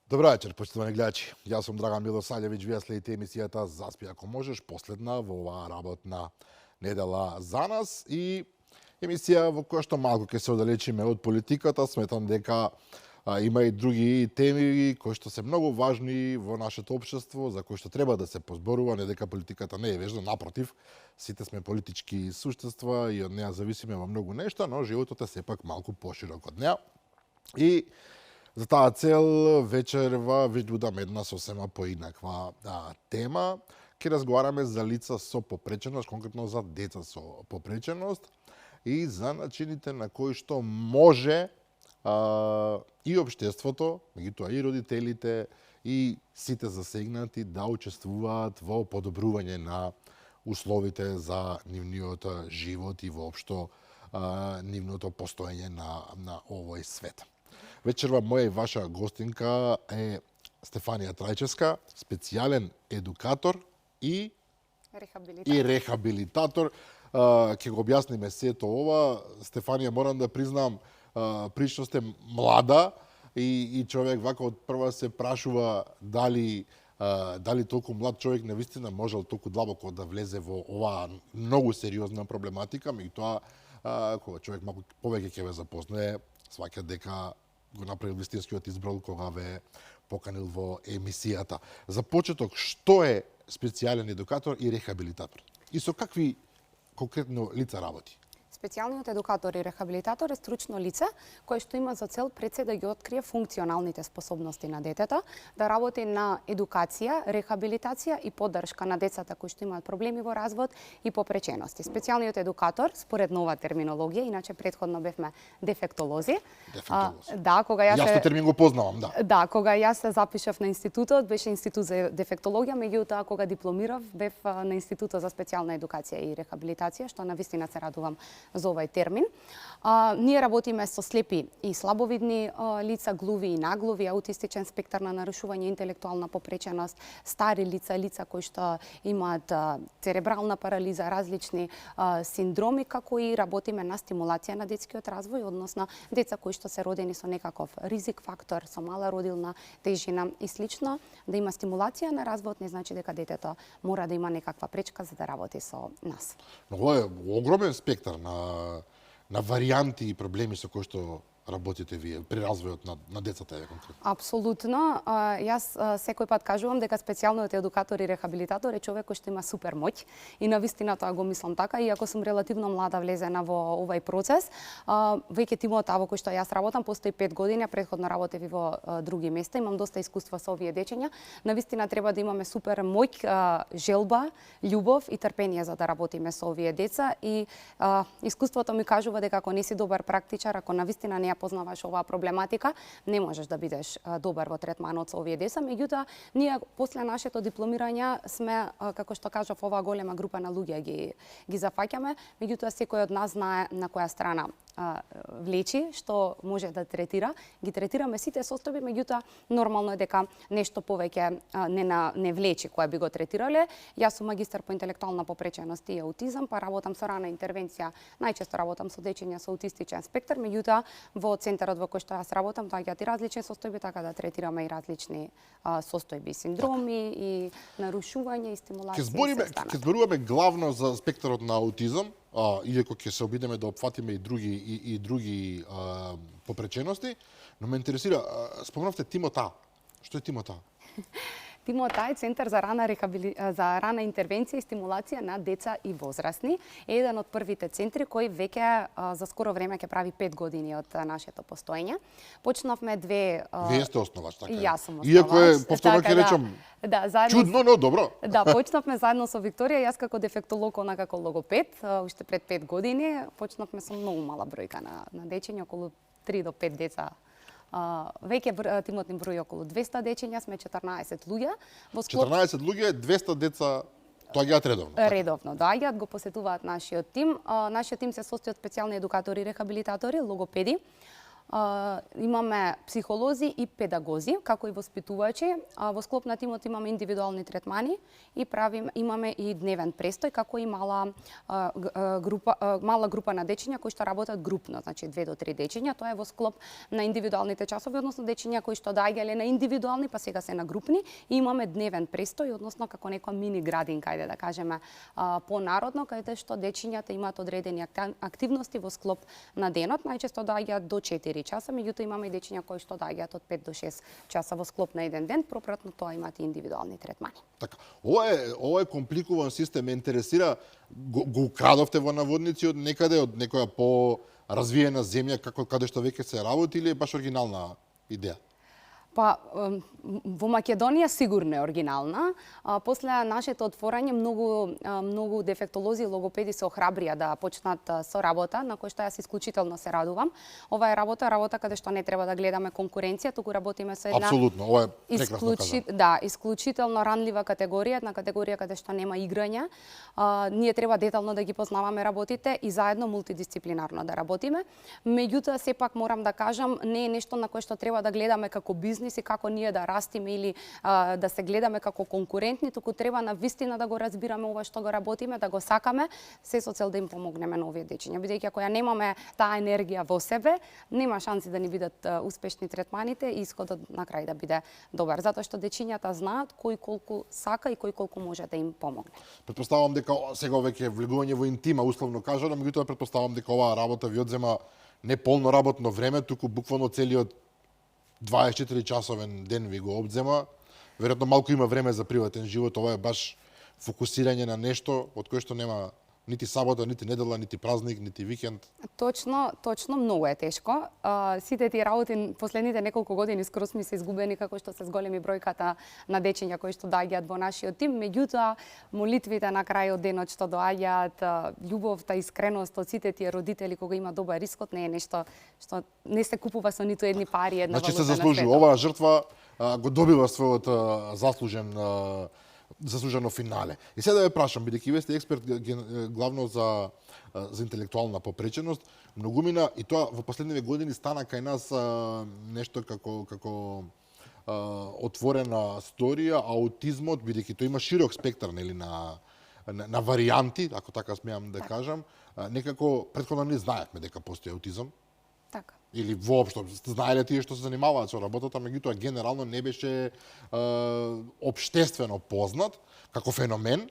Добро вечер, почитувани гледачи. Јас сум Драган Милосављевиќ, вие следите емисијата Заспи ако можеш, последна во оваа работна недела за нас и емисија во која што малку ќе се оддалечиме од политиката. Сметам дека има и други теми кои што се многу важни во нашето општество, за кои што треба да се позборува, не дека политиката не е вежна, напротив, сите сме политички суштества и од неа зависиме во многу нешта, но животот е сепак малку поширок од неа. И за таа цел вечерва веќе будам една сосема поинаква тема. Ќе разговараме за лица со попреченост, конкретно за деца со попреченост и за начините на кои што може и општеството, меѓутоа и родителите и сите засегнати да учествуваат во подобрување на условите за нивниот живот и воопшто нивното постоење на овој свет. Вечерва моја и ваша гостинка е Стефанија Трајчевска, специјален едукатор и рехабилитатор. Ќе го објасниме сето ова. Стефанија, морам да признам, прилично сте млада и човек вака од прва се прашува дали толку млад човек навистина можел толку длабоко да влезе во оваа многу сериозна проблематика, меѓутоа кога човек малку повеќе ќе ве запознае, сваќа дека го направил вистинскиот избор кога ве поканил во емисијата. За почеток, што е специјален едукатор и рехабилитатор? И со какви конкретно лица работи? Специјалниот едукатор и рехабилитатор е стручно лице кое што има за цел пред се да ги открие функционалните способности на детето, да работи на едукација, рехабилитација и поддршка на децата кои што имаат проблеми во развод и попречености. Специјалниот едукатор, според нова терминологија, иначе претходно бевме дефектолози. Да, кога јас тој термин го познавам, да. Да, кога јас се запишав на институтот, беше институт за дефектологија, меѓутоа кога дипломирав, бев на институтот за специјална едукација и рехабилитација, што навистина се радувам за овај термин. Ние работиме со слепи и слабовидни лица, глуви и наглуви, аутистичен спектар на нарушување, интелектуална попреченост, стари лица, лица кои што имаат церебрална парализа, различни синдроми, како и работиме на стимулација на детскиот развој, односно деца кои што се родени со некаков ризик фактор, со мала родилна тежина и слично, да има стимулација на развојот не значи дека детето мора да има некаква пречка за да работи со нас. Ова е огромен спектар на варијанти и проблеми со кои што работите вие при развојот на децата конкретно? Апсолутно. Јас секој пат кажувам дека специјалниот едукатор и рехабилитатор е човек кој што има супер моќ и навистина тоа го мислам така, иако сум релативно млада влезена во овај процес. Веќе тимот во кој што јас работам постои 5 години, претходно работев и во други места, имам доста искуство со овие дечиња. Навистина треба да имаме супер моќ, желба, љубов и трпение за да работиме со овие деца и искуството ми кажува дека ако не си добар практичар, ако навистина не познаваш оваа проблематика, не можеш да бидеш добар во третманот со овие деца. Меѓутоа, ние после нашето дипломирање сме, како што кажав, оваа голема група на луѓе ги зафаќаме, меѓутоа секој од нас знае на која страна влечи, што може да третира. Ги третираме сите состојби, меѓутоа нормално е дека нешто повеќе не влечи која би го третирале. Јас сум магистар по интелектуална попреченост и аутизам, па работам со рана интервенција. Најчесто работам со дечиња со аутистичен спектар, меѓутоа во центарот во кој што јас работам доаѓаат и различни состојби, така да третираме и различни состојби, синдроми и нарушување и стимулација. Ќе зборуваме главно за спектарот на аутизам, иако ќе се обидеме да опфатиме и други попречености, но ме интересира, спомнавте Тимота. Што е Тимота? Тимота е Центар за рана интервенција и стимулација на деца и возрастни. Е еден од првите центри кој веќе за скоро време ќе прави 5 години од нашето постоење. Почнавме Вие сте основач, така? Јас сум основач. Иако е, повторно ќе речам, чудно, но добро. Да, почнавме заедно со Викторија, јас како дефектолог, она како логопед, уште пред 5 години. Почнавме со многу мала бројка на дечиња, околу 3 до 5 деца. Веќе тимот ни брои околу 200 дечиња, сме 14 луѓе. 14 луѓе, 200 деца доаѓаат редовно? Редовно доаѓаат, го посетуваат нашиот тим. Нашиот тим се состои од специјални едукатори, рехабилитатори, логопеди. имаме психолози и педагози, како и воспитувачи. Во склоп на тимот имаме индивидуални третмани и имаме и дневен престој, како и мала група на дечиња кои што работат групно, значи 2 до 3 дечиња. Тоа е во склоп на индивидуалните часови, односно дечиња кои што доаѓале на индивидуални, па сега се на групни, и имаме дневен престој, односно како некоја мини градинка, ајде да кажеме понародно, каде што дечињата имаат одредени активности во склоп на денот, најчесто доаѓаат до 4 часа, меѓутоа имаме и дечиња кои што доаѓаат од 5 до 6 часа во склоп на еден ден, пропратно тоа имаат и индивидуални третмани. Така, ова е компликуван систем, ме интересира, го украдовте во наводници од некаде, од некоја по-развиена земја, каде што веќе се работи, или е баш оригинална идеја? Па, во Македонија сигурно е оригинална. После нашето отворање многу дефектолози и логопеди се охрабрија да почнат со работа, на кој што јас исклучително се радувам. Ова е работа каде што не треба да гледаме конкуренција, туку работиме со една Апсолутно, ова е прекрасно казано. Да, исклучително ранлива категорија, една категорија каде што нема играње. Ние треба детално да ги познаваме работите и заедно мултидисциплинарно да работиме. Меѓутоа, сепак морам да кажам, не е нешто на кое што треба да гледаме како бизнес и како ние да растиме или да се гледаме како конкурентни, туку треба на вистина да го разбираме ова што го работиме, да го сакаме, се со цел да им помогнеме на овие дечиња. Бидејќи ако ја немаме таа енергија во себе, нема шанси да ни бидат успешни третманите и исходот на крај да биде добар, затоа што дечињата знаат кој колку сака и кој колку може да им помогне. Претпоставам дека сега веќе влегување во интима, условно кажано, меѓутоа претпоставам дека оваа работа ви одзема не полно работно време, туку буквално целиот 24 часовен ден ви го обзема. Веројатно малку има време за приватен живот, ова е баш фокусирање на нешто од кое што нема нити сабота, нити недела, нити празник, нити викенд. Точно, многу е тешко. Сите тие работи последните неколку години скрос ми се изгубени, како што се зголеми бројката на дечиња кои што доаѓаат во нашиот тим, меѓутоа молитвите на крајот денот што доаѓаат, љубовта, искреност од сите тие родители кога има добар исход, не е нешто што не се купува со ниту едни пари, една валута. Значи се заслужува, оваа жртва го добива својот заслужено финале. И сега да ве прашам, бидејќи вие сте експерт главно за интелектуална попреченост, многумина и тоа во последниве години стана кај нас нешто како отворена сторија, аутизмот, бидејќи тој има широк спектар нели на варијанти, ако така смеам да кажам, некако претходно не знаевме дека постои аутизам. Така. Или воопшто знаеле тие што се занимаваат со работата, меѓутоа генерално не беше општествено познат како феномен,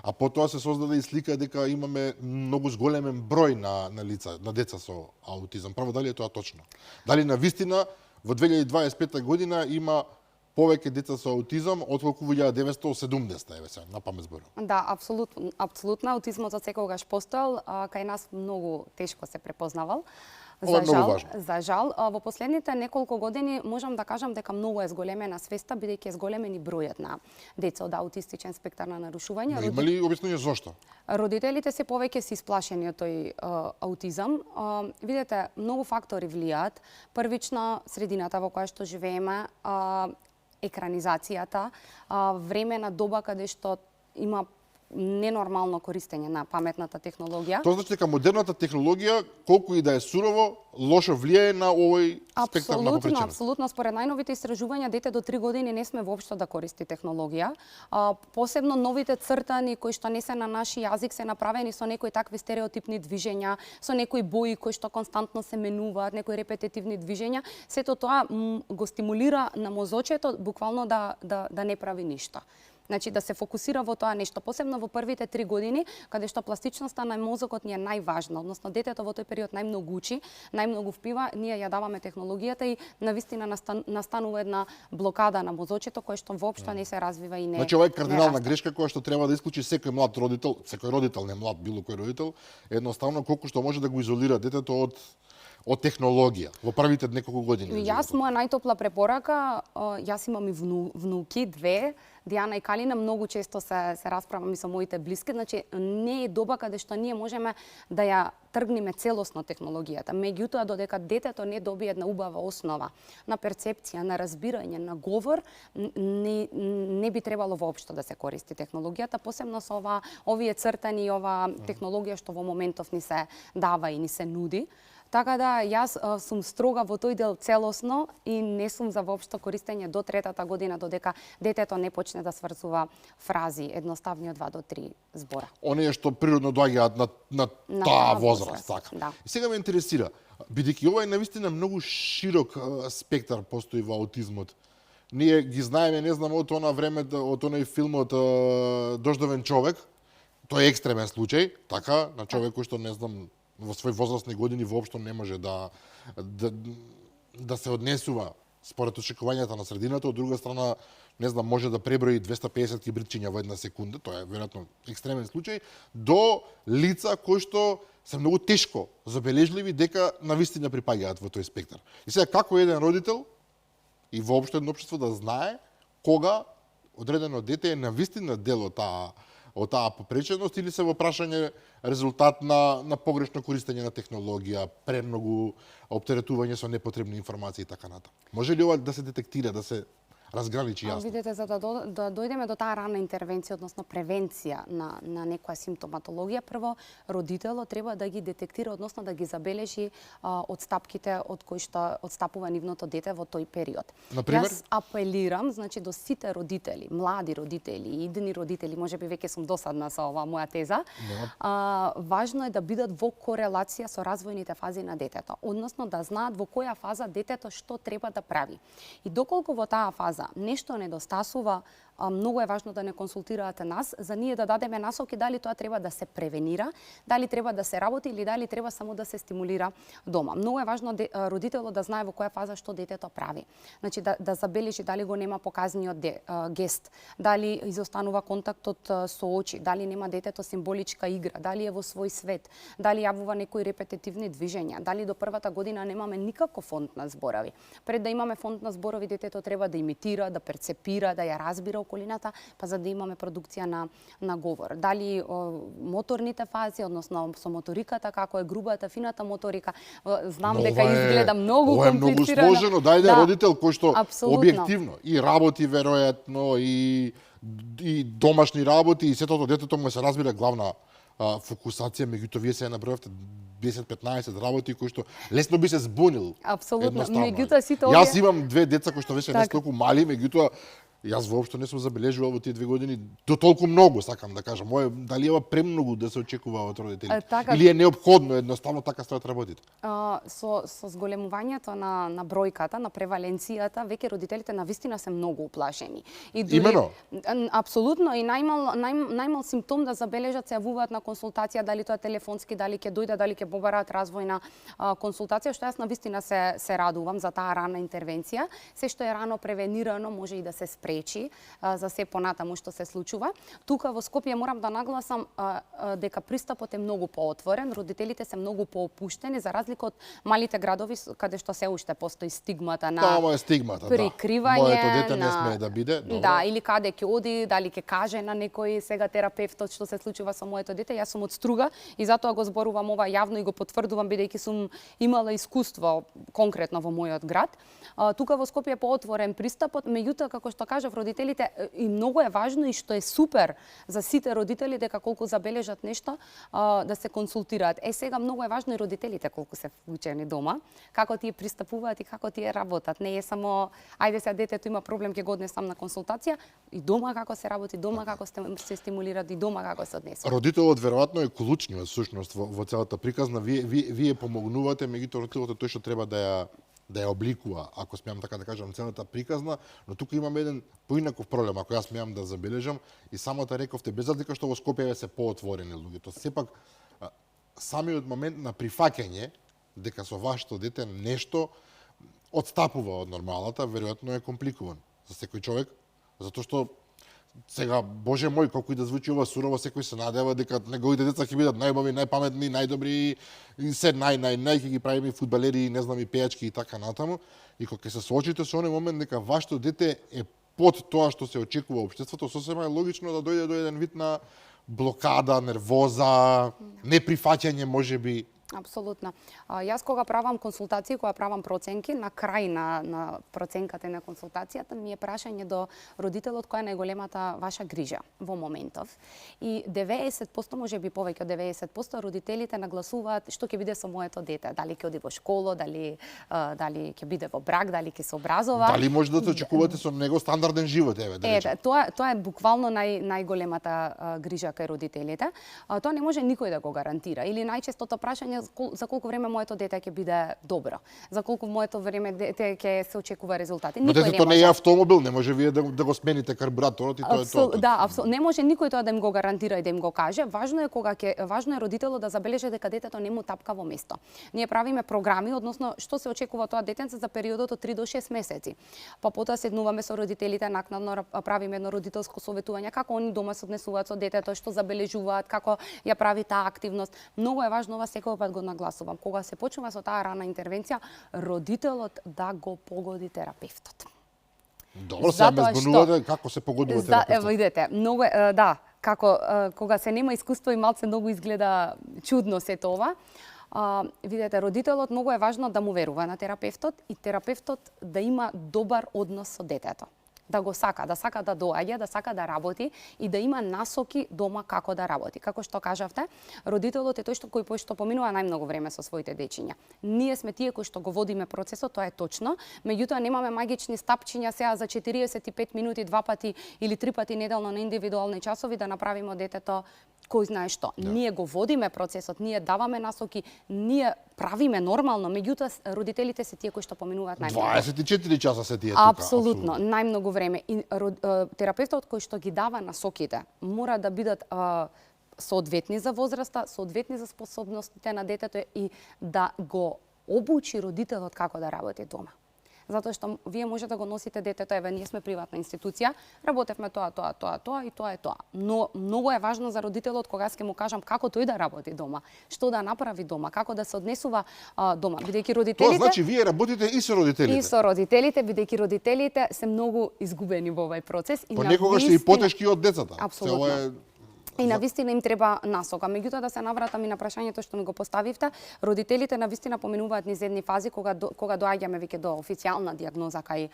а потоа се создаде и слика дека имаме многу зголемен број на лица, на деца со аутизам. Прво, дали е тоа точно? Дали на вистина во 2025 година има повеќе деца со аутизам отколку во 1970, еве се, на памет зборам. Да, апсолутно, аутизмот од секогаш постоел, кај нас многу тешко се препознавал. За жал, во последните неколку години можам да кажам дека многу е зголемена свеста, бидејќи е зголемен и бројот на деца од аутистичен спектар на нарушување. Има ли објаснение зошто? Родителите се повеќе се исплашени од тој аутизам. Видете, многу фактори влијаат. Првично, средината во која што живееме, екранизацијата, време на доба каде што има ненормално користење на паметната технологија. Тоа значи дека модерната технологија, колку и да е сурово, лошо влијае на овој спектар на попреченост. Апсолутно. Според најновите истражувања, дете до 3 години не сме воопшто да користи технологија. Посебно новите цртани кои што не се на наши јазик се направени со некои такви стереотипни движења, со некои бои кои што константно се менуваат, некои репетитивни движења, сето тоа го стимулира на мозочето буквално да не прави ништо. Значи да се фокусира во тоа нешто, посебно во првите 3 години, каде што пластичноста на мозокот ни е најважна, односно детето во тој период најмногу учи, најмногу впива, ние ја даваме технологијата и навистина настанува една блокада на мозочето кој што воопшто не се развива и не. Значи ова е кардинална грешка која што треба да исклучи секој млад родител, не млад, било кој родител, едноставно колку што може да го изолира детето од технологија во првите неколку години. Јас моја најтопла препорака, јас имам и внуки, 2, Дијана и Калина, многу често се расправам и со моите блиски, значи не е доба каде што ние можеме да ја тргнеме целосно технологијата. Меѓутоа, додека детето не добие една убава основа на перцепција, на разбирање, на говор, не би требало воопшто да се користи технологијата, посебно со овие цртани и ова технологија што во моментов ни се дава и ни се нуди. Така да, јас сум строга во тој дел целосно и не сум за воопшто користење до 3-та година, додека детето не почне да сврзува фрази, едноставни од 2 до 3 збора. Оние што природно доаѓаат на таа возраст, така. Да. И сега ме интересира, бидејќи ова е навистина многу широк спектар постои во аутизмот. Ние ги знаеме, не знам, од она време, од оној филмот Дождовен човек, тој е екстремен случај, така, на човек кој што, не знам, во свој возрастни години воопшто не може да се однесува според очекувањата на средината, од друга страна, не знам, може да преброи 250 кибричиња во една секунда, тоа е веројатно екстремен случај, до лица кои што се многу тешко забележливи дека навистина припаѓаат во тој спектар. И сега како еден родител и воопшто едно општество да знае кога одредено дете е навистина дел од таа попреченост или се во прашање резултат на погрешно користење на технологија, премногу оптеретување со непотребни информации и така натаму. Може ли ова да се детектира, да се разграничи јасно? Видете, за да дојдеме до таа рана интервенција, односно превенција на некоја симптоматологија, прво родителот треба да ги детектира, односно да ги забележи одстапките од кои што одстапува нивното дете во тој период. Например? Јас апелирам, значи, до сите родители, млади родители, идни родители, можеби веќе сум досадна со оваа моја теза, важно е да бидат во корелација со развојните фази на детето, односно да знаат во која фаза детето што треба да прави. И доколку во таа фаза нешто недостасува, многу е важно да не консултираате нас, за ние да дадеме насоки дали тоа треба да се превенира, дали треба да се работи или дали треба само да се стимулира дома. Многу е важно родителот да знае во која фаза што детето прави. Значи да забележи дали го нема показниот гест, дали изостанува контактот со очи, дали нема детето символичка игра, дали е во свој свет, дали јавува некои репетитивни движења, дали до првата година немаме никаков фонд на зборови. Пред да имаме фонд на зборови, детето треба да имитира, да перцепира, да ја разбира околината, па за да имаме продукција на говор. Дали моторните фази, односно со моториката, како е грубата, фината моторика, знам дека изгледа многу комплицирано. Ова е многу сложено, да, родител кој што апсолутно објективно и работи веројатно и домашни работи и сето детето му се разбира главна фокусација, меѓутоа вие се набројавте 10-15 работи кои што лесно би се збунил. Апсолутно. Меѓутоа сите Јас имам 2 деца кои што веќе не се толку мали, меѓутоа јас воопшто не сум забележувал во тие 2 години до толку многу, сакам да кажам. Дали е премногу да се очекува од родителите? Или е неопходно едноставно така стојат работите? Со зголемувањето на бројката, на преваленцијата, веќе родителите навистина се многу уплашени. И дури, имено? Апсолутно, и најмал симптом да забележат се јавуваат на консултација, дали тоа телефонски, дали ќе дојдат, дали ќе побараат развојна консултација, што јас навистина се радувам за таа рана интервенција. Се што е рано превенирано може и да се спречи за се понатаму што се случува. Тука во Скопје морам да нагласам дека пристапот е многу поотворен, родителите се многу поопуштени за разлика од малите градови каде што се уште постои стигмата на прикривање, моето дете не смее да биде, добро. Да, или каде ќе оди, дали ќе каже на некој сега терапевтот што се случува со моето дете. Јас сум од Струга и затоа го зборувам ова јавно и го потврдувам бидејќи сум имала искуство конкретно во мојот град. Тука во Скопје е поотворен пристапот, меѓутоа како што кажав, родителите и многу е важно и што е супер за сите родители дека колку забележат нешто да се консултираат. Сега многу е важно и родителите колку се вклучени дома, како тие пристапуваат и како тие работат. Не е само ајде сега детето има проблем ќе го однесам на консултација, и дома како се работи, дома како се стимулираат и дома како се однесува. Родителот веројатно е клучниот всушност во целата приказна. Вие помогнувате, меѓутоа родителот е тој што треба да ја обликува, ако смеам така да кажам, целата приказна, но тука имаме еден поинаков проблем, ако јас смеам да забележам, и самото рековте, без разлика што во Скопје се поотворени луѓето, сепак самиот момент на прифаќање дека со вашето дете нешто одстапува од нормалата, веројатно е компликуван за секој човек, затоа што сега, боже мој, колку и да звучи ова сурово, секој се надева дека неговите деца ќе бидат најубави, најпаметни, најдобри, и се ќе ги правиме фудбалери, не знам, и пејачки и така натаму. И кога ќе се соочите со оној момент дека вашето дете е под тоа што се очекува општеството, сосема е логично да дојде до еден вид на блокада, нервоза, неприфаќање можеби Апсолутно. Јас кога правам консултации, кога правам проценки, на крај на проценката и на консултацијата ми е прашање до родителот која е најголемата ваша грижа во моментов. И 90%, може би повеќе од 90%, родителите нагласуваат што ќе биде со моето дете, дали ќе оди во школа, дали ќе биде во брак, дали ќе се образова. Дали може да се очекувате со него стандарден живот, да речем. Тоа е буквално најголемата грижа кај родителите. Тоа не може никој да го гарантира. Или најчестото прашање за колку време моето дете ќе биде добро, за колку моето време дете ќе се очекува резултати. Но детето не е автомобил, не може вие да го смените карбураторот и тоа е тоа. Да, апсолутно. Не може никој тоа да им го гарантира и да им го каже. Важно е родителот да забележи дека детето не му тапка во место. Ние правиме програми, односно што се очекува тоа детенце за периодот од 3 до 6 месеци. Па потоа седнуваме со родителите, накнадно правиме едно родителско советување како они дома се однесуваат со детето, што забележуваат, како ја прави таа активност. Многу е важно, ова секој пат го нагласувам. Кога се почнува со таа рана интервенција, родителот да го погоди терапевтот. Добро, се ме збунувате како се погодува терапевтот. Ево идете, многу да, како кога се нема искуство и малце многу изгледа чудно сето ова. Видете, родителот многу е важно да му верува на терапевтот и терапевтот да има добар однос со детето. Да го сака да доаѓа, да сака да работи и да има насоки дома како да работи. Како што кажавте, родителот е тој што поминува најмногу време со своите дечиња. Ние сме тие кои што го водиме процесот, тоа е точно, меѓутоа немаме магични стапчиња сега за 45 минути 2 пати или 3 пати неделно на индивидуални часови да направиме детето кој знае што. Да. Ние го водиме процесот, ние даваме насоки, ние правиме нормално, меѓутоа родителите се тие кои што поминуваат најмногу. 24 часа се тие тука. Апсолутно, најмногу време. И терапевтот кој што ги дава насоките мора да бидат соодветни за возраста, соодветни за способностите на детето и да го обучи родителот како да работи дома. Затоа што вие може да го носите детето, еве ние сме приватна институција, работевме тоа и тоа е тоа. Но многу е важно за родителот кога ќе му кажам како тој да работи дома, што да направи дома, како да се однесува дома, бидејќи родителите. Тоа значи вие работите и со родителите. И со родителите, бидејќи родителите се многу изгубени во овој процес и понекогаш се и потешки од децата. Апсолутно. И навистина им треба насока. Меѓутоа да се навратам и на прашањето што ми го поставивте, родителите навистина поминуваат низ едни фази кога доаѓаме веќе до официјална дијагноза кај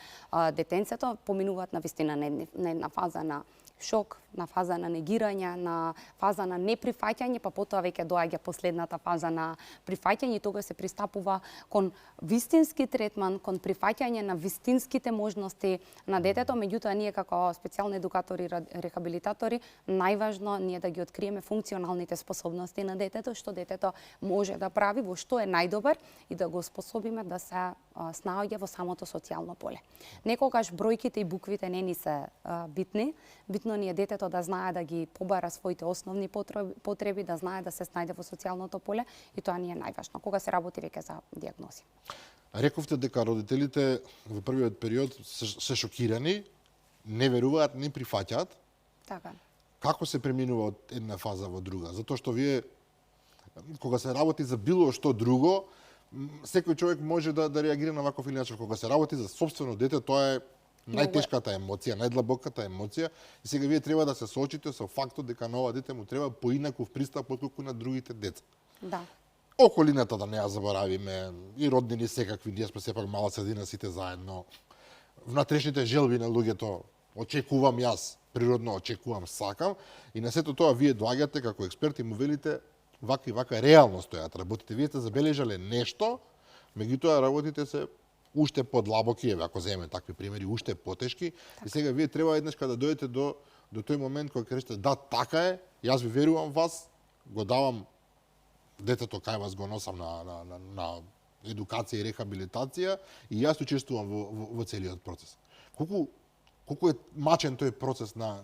детенцето, поминуваат навистина на една фаза на шок, на фаза на негирање, на фаза на неприфаќање, па потоа веќе доаѓа последната фаза на прифаќање и тога се пристапува кон вистински третман, кон прифаќање на вистинските можности на детето, меѓутоа ние како специјални едукатори и рехабилитатори најважно ние да ги откриеме функционалните способности на детето, што детето може да прави, во што е најдобар и да го способиме да се снаоѓа во самото социјално поле. Некогаш бројките и буквите не ни се битни, битно ни е детето да знае да ги побара своите основни потреби, да знае да се снајде во социјалното поле и тоа ни е најважно кога се работи веќе за дијагнози. Рековте дека родителите во првиот период се шокирани, не веруваат, не прифаќаат. Така. Како се преминува од една фаза во друга? Затоа што вие кога се работи за било што друго, секој човек може да реагира на ваков или иначе. Кога се работи за сопствено дете, тоа е најтешката емоција, најдлабоката емоција. И сега вие треба да се соочите со фактот дека на ова дете му треба поинаков пристап отколку на другите деца. Да. Околината да не ја заборавиме, и роднини секакви, ние сме сепак мала средина сите заедно. Внатрешните желби на луѓето очекувам јас, природно очекувам, сакам, и на сето тоа вие доаѓате како експерти и му велите вака и вака реално стојат работите. Вие сте забележале нешто, меѓутоа работите се уште подлабоки, еве ако земеме такви примери, уште потешки, и сега вие треба еднаш кога да дојдете до тој момент кога кажете да, така е, јас ви верувам вас, го давам детето кај вас, го носам на едукација и рехабилитација и јас учествувам во целиот процес. Колку е мачен тој процес на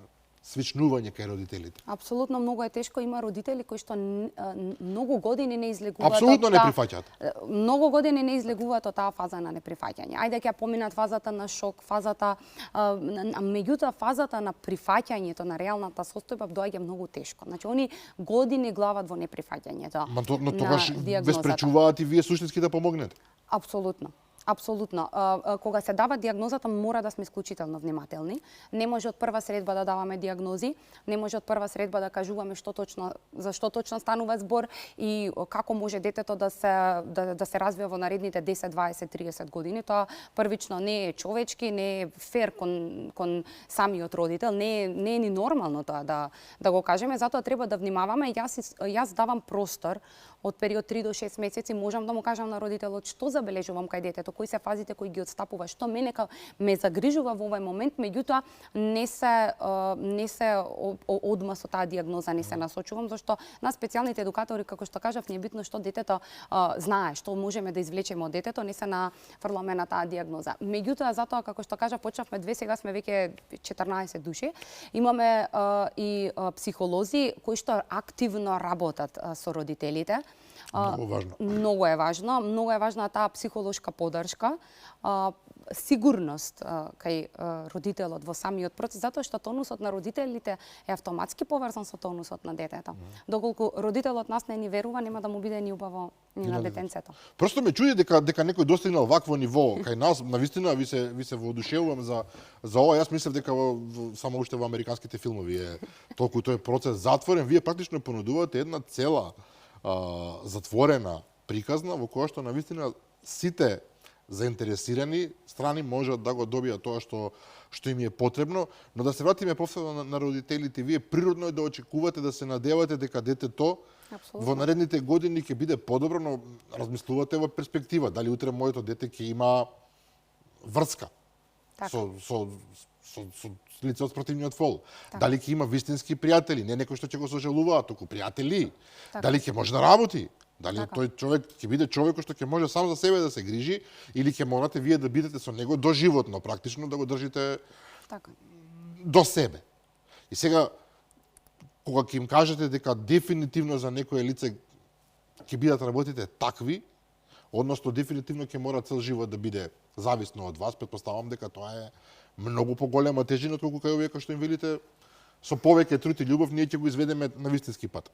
свичнување кај родителите? Апсолутно многу е тешко, има родители кои што многу години не излегуваат. Апсолутно не прифаќаат. Многу години не излегуваат од таа фаза на неприфаќање. Ајде ќе поминат фазата на шок, фазата меѓутоа фазата на прифаќањето на реалната состојба доаѓа многу тешко. Значи они години глават во неприфаќањето. Но тогаш ве спречуваат и вие суштински да помогнете. Апсолутно. Апсолутно. Кога се дава дијагнозата, мора да сме исклучително внимателни. Не може од прва средба да даваме дијагнози, не може од прва средба да кажуваме за што точно станува збор и како може детето да се развива во наредните 10, 20, 30 години. Тоа првично не е човечки, не е фер кон самиот родител, не е ни нормално тоа да го кажеме, затоа треба да внимаваме. Јас давам простор од период 3 до 6 месеци, можам да му кажам на родителот што забележувам кај детето, кои се фазите кои ги отстапува, што мене ме загрижува во овој момент, меѓутоа не се одма со таа дијагноза не се насочувам, зашто на специјалните едукатори, како што кажав, не е битно што детето знае, што можеме да извлечеме од детето, не се нафрламе на таа дијагноза. Меѓутоа, затоа, како што кажав, почнавме 2, сега сме веќе 14 души. Имаме и психолози кои што активно работат со родителите. Многу важно. Многу е важна таа психолошка поддршка, сигурност кај родителот во самиот процес, затоа што тонусот на родителите е автоматски поврзан со тонусот на детето. Доколку родителот нас не ни верува, нема да му биде ни убаво ни на детенцето. Просто ме чуди дека некој достигнал вакво ниво кај нас, навистина ви се воодушевувам за ова. Јас мислев дека само уште во американските филмови е толку тој процес затворен. Вие практично понудувате една цела затворена приказна во која што навистина сите заинтересирани страни можат да го добијат тоа што им е потребно, но да се вратиме повторно на родителите. Вие природно е да очекувате, да се надевате дека детето во наредните години ќе биде подобро, но размислувате во перспектива. Дали утре моето дете ќе има врска со лице од спротивниот фол. Дали ќе има вистински пријатели, не некои што ќе го сожалуваат, туку пријатели. Дали ќе може да работи. Дали тој човек ќе биде човек што ќе може сам за себе да се грижи, или ќе морате вие да бидете со него доживотно, практично да го држите до себе. И сега, кога ќе им кажете дека дефинитивно за некое лице ќе бидат работите такви, односно дефинитивно ќе мора цел живот да биде зависно од вас, претпоставам дека тоа е многу поголема тежина отколку кај овие што им велите со повеќе труд и љубов ние ќе го изведеме на вистински пат.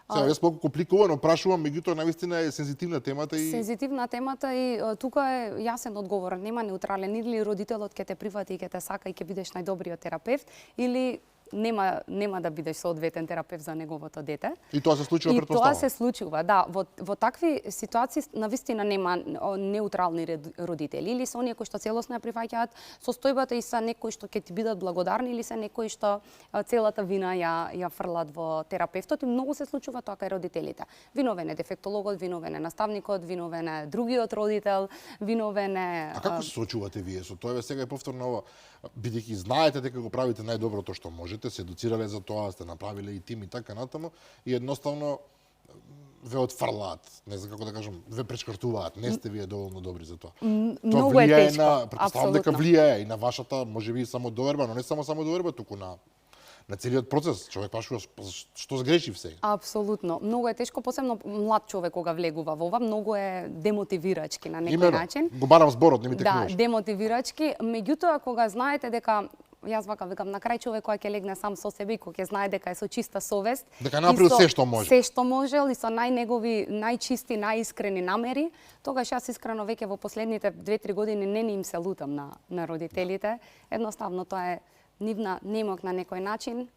Сега јас малку компликувано прашувам, меѓутоа навистина е сензитивна темата и сензитивна темата и тука е јасен одговор, нема неутрален, или родителот ќе те прифати и ќе те сака и ќе бидеш најдобриот терапевт, или нема да бидеш соодветен терапевт за неговото дете. И тоа се случува, претпоставам. И тоа се случува, да. Во такви ситуации навистина нема неутрални родители. Или се оние кои што целосно ја прифаќаат состојбата и се некои што ќе ти бидат благодарни, или се некои што целата вина ја фрлат во терапевтот. И многу се случува тоа кај родителите. Виновен е дефектологот, виновен е наставникот, виновен е другиот родител, виновен е... А како се соочувате вие со тоа? Сега е повторно ова, бидејќи знаете дека го правите најдоброто што можете, се едуцирале за тоа, сте направиле и тим и така натаму, и едноставно ве отфрлаат, не знам како да кажам, ве пречкртуваат, не сте вие доволно добри за тоа. Тоа влијае на, претпоставам дека влијае и на вашата, можеби само доверба, но не само доверба, туку на целиот процес. Човек прашува што сгрешив сега. Апсолутно. Многу е тешко, посебно млад човек кога влегува во ова, многу е демотивирачки на некој начин. Го барам зборот, не ми текнуваш. Да, демотивирачки, меѓутоа кога знаете дека јас викам на крај човек кој ќе легне сам со себе и кој ќе знае дека е со чиста совест, дека направил се што може. Се што можел и со најнегови најчисти, најискрени намери, тогаш јас искрено веќе во последните 2-3 години не им се лутам на родителите. Едноставно тоа е нивна немок на некој начин.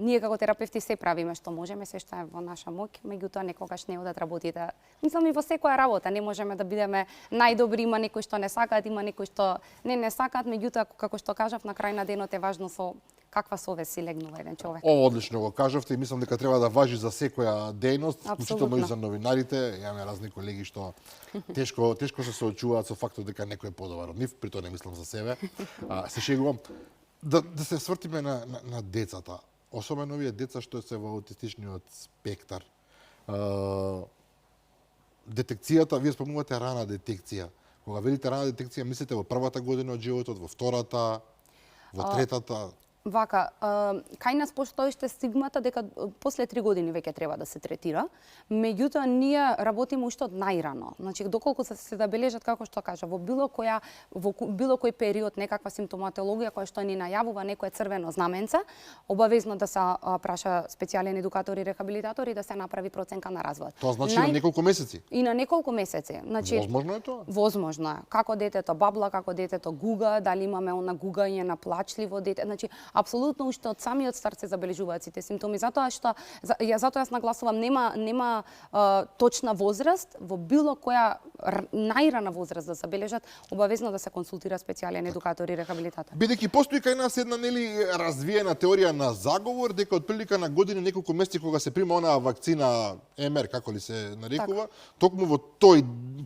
Ние како терапевти се правиме што можеме, се што е во наша моќ, меѓутоа некогаш не одат работите. Мислам и во секоја работа не можеме да бидеме најдобри, има некои што не сакаат, има некои што не сакаат, меѓутоа како што кажав на крај на денот е важно со каква совест си легнува еден човек. Ова одлично го кажавте и мислам дека треба да важи за секоја дејност, вклучително и за новинарите. Имаме разни колеги што тешко се соочуваат со фактот дека некој е подобар од нив, при тоа не мислам за себе. Се шегувам. Да се свртиме на децата, особено овие деца што се во аутистичниот спектар. Детекцијата, вие спомнувате рана детекција. Кога велите рана детекција, мислите во првата година од животот, во втората, во третата? Вака, кај нас постои уште стигмата дека после 3 години веќе треба да се третира, меѓутоа ние работиме уште од најрано. Значи доколку се забележат, како што кажа, во било кој период некаква симптоматологија која што ни најавува некое црвено знаменце, обавезно да се праша специјален едукатор и рехабилитатор и да се направи проценка на развој. Тоа значи на неколку месеци. И на неколку месеци. Значи возможно е тоа? Возможно е. Како детето бабла, како детето гуга, дали имаме она гугање на плачливо дете, значи апсолутно уште од самиот старт се забележуваат сите симптоми, затоа јас нагласувам нема точна возраст, во било која најрана возраст да забележат, обавезно да се консултира специјален едукатор и рехабилитатор. Бидејќи постои кај нас една развиена теорија на заговор дека од прилика на години неколку месеци кога се прима онаа вакцина МР, како ли се нарекува, токму во тој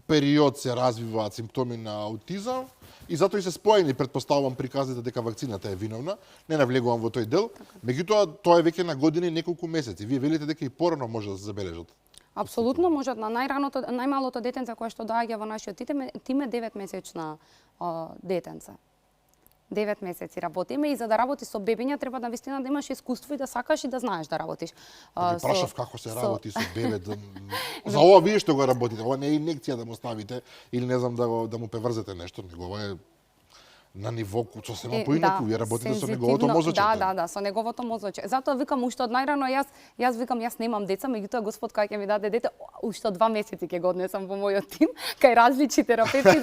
период се развиваат симптоми на аутизам. И затоа и се споени, предпоставувам, приказите дека вакцината е виновна. Не навлегувам во тој дел. Меѓутоа, тоа е веќе на години неколку месеци. Вие велите дека и порано може да се забележат. Апсолутно можат. На најмалото детенце кое што доаѓа во нашиот тим е 9-месечна детенце. 9 месеци работиме и за да работи со бебиња треба навистина да имаш искуство и да сакаш и да знаеш да работиш. Ви прашав како се работи со бебе. За ова вие што го работите, ова не е инекција да му ставите или не знам да му преврзете нешто, него ова е на ниво сосема поинаку, вие работите со неговото мозоче. Да, со неговото мозоче. Затоа викам уште од најрано јас викам јас немам деца, меѓутоа Господ кога ќе ми даде дете, уште од 2 месеци ќе го однесам во мојот тим кај различни терапевти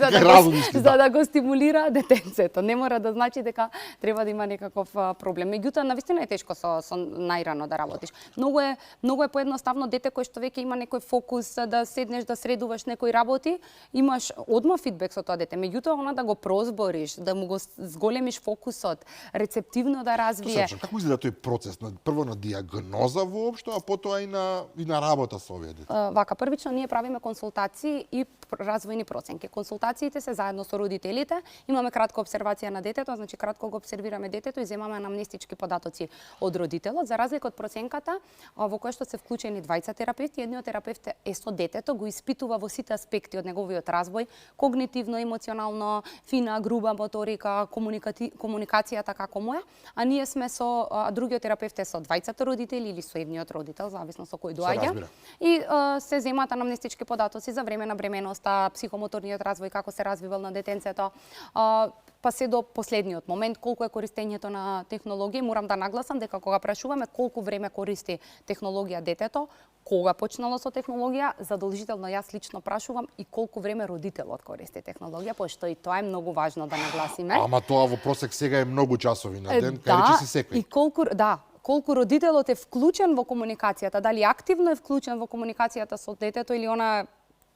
за да го стимулира детенцето. Не мора да значи дека треба да има некаков проблем. Меѓутоа навистина е тешко со најрано да работиш. Многу е поедноставно дете кој што веќе има некој фокус да седнеш да средуваш некои работи, имаш одма фидбек со тоа дете. Меѓутоа она да го прозбориш, да му го зголемиш фокусот, рецептивно да развие. Како изгледа тој процес прво на диагноза воопшто, а потоа и на работа со овие деца? Вака, првично ние правиме консултации и развојни проценки. Консултациите се заедно со родителите, имаме кратка обсервација на детето, значи кратко го обсервираме детето и земаме анамнестички податоци од родителот, за разлика од проценката во која што се вклучени двајца терапевти. Едниот терапевт е со детето, го испитува во сите аспекти од неговиот развој, когнитивно, емоционално, фина, груба моторика, комуникацијата како му е, а ние сме со другиот терапевт е со двајцата родители или со едниот родител, зависно со кој доаѓа. И се земаат анамнестички податоци за време на бременоста, психомоторниот развој, како се развивал на детенцето, па се до последниот момент, колку е користењето на технологија. Морам да нагласам дека кога прашуваме колку време користи технологија детето, кога почнало со технологија, задолжително јас лично прашувам и колку време родителот користи технологија, пошто и тоа е многу важно да нагласиме. Ама тоа во просек сега е многу часови на ден, кај речи си секој. И колку родителот е вклучен во комуникацијата, дали активно е вклучен во комуникацијата со детето или она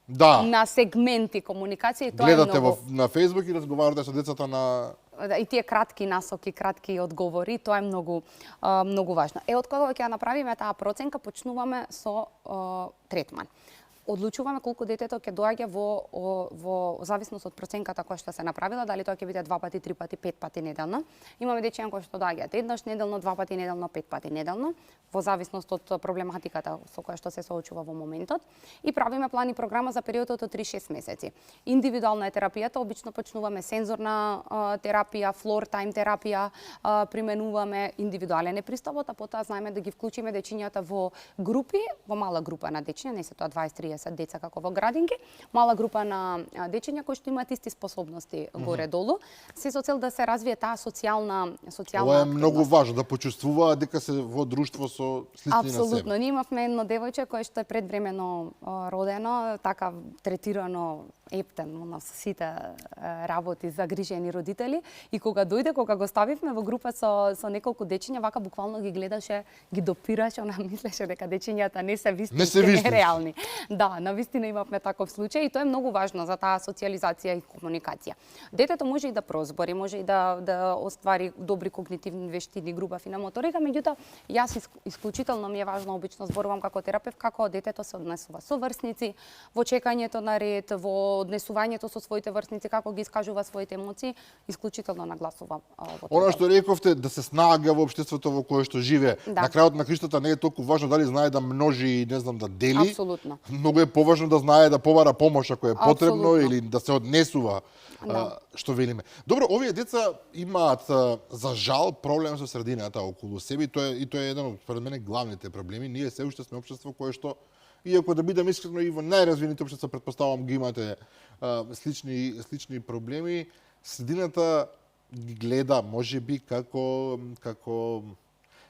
на сегменти комуникација, тоа гледате е многу. на Facebook и разговарате со децата на и тие кратки насоки, кратки одговори, тоа е многу важно. Од кога ќе ја направиме таа проценка, почнуваме со третман. Одлучуваме колку детето ќе доаѓа во зависност од проценката која што се направила, дали тоа ќе биде 2 пати, 3 пати, 5 пати неделно. Имаме дечиња кои што доаѓаат еднаш неделно, 2 пати неделно, 5 пати неделно, во зависност од проблематиката со која што се соочува во моментот. И правиме план и програма за периодот од 3-6 месеци. Индивидуална е терапијата, обично почнуваме сензорна терапија, floor time терапија, применуваме индивидуален е пристапот, а потоа знаеме да ги вклучиме дечињата во групи, во мала група на дечиња, не се тоа 20-30 деца како во градинки, мала група на дечиња кои што имаат исти способности горе-долу, се со цел да се развие таа социјална Ова е многу важно, да почувствуваат дека се во друштво со слични на себе. Апсолутно. Ние имавме едно девојче кое што е предвремено родено, така третирано ептен на сите работи загрижени родители, и кога дојде, кога го ставивме во група со неколку дечиња, вака буквално ги гледаше, ги допираше, она мислеше дека дечињата не се вистински, не реални. Да, навистина имавме таков случај и тоа е многу важно за таа социјализација и комуникација. Детето може и да прозбори, може и да оствари добри когнитивни вештини, груба фина моторика, меѓутоа јас исклучително ми е важно, обично зборувам како терапевт, како детето се однесува со врсници, во чекањето на ред, во однесувањето со своите врсници, како ги искажува своите емоции, исклучително нагласувам во тој Она дел. што рековте, да се снага во општеството во кое што живее. Да. На крајот на криштата не е толку важно дали знае да множи и не знам да дели. Апсолутно. Многу е поважно да знае да побара помош ако е потребно Апсолутно. или да се однесува, што велиме. Добро, овие деца имаат за жал проблем со средината околу себе и тоа е еден од според мене главните проблеми. Ние се уште сме општество кое што, иако да бидам искрено и во најразвините општества претпоставам ги имате слични проблеми, средината ги гледа можеби како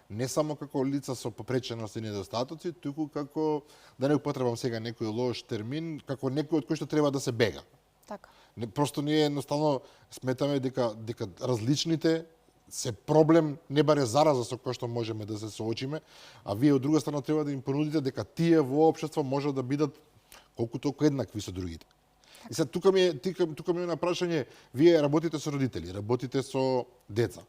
не само како лица со попречености и недостатоци, туку како, да не употребам сега некој лош термин, како некој од кој што треба да се бега. Така. Просто ние едноставно сметаме дека различните се проблем, не баре зараза со која што можеме да се соочиме, а вие од друга страна треба да им понудите дека тие во општество може да бидат колку толку еднакви со другите. И сега тука ми е на прашање, вие работите со родители, работите со деца.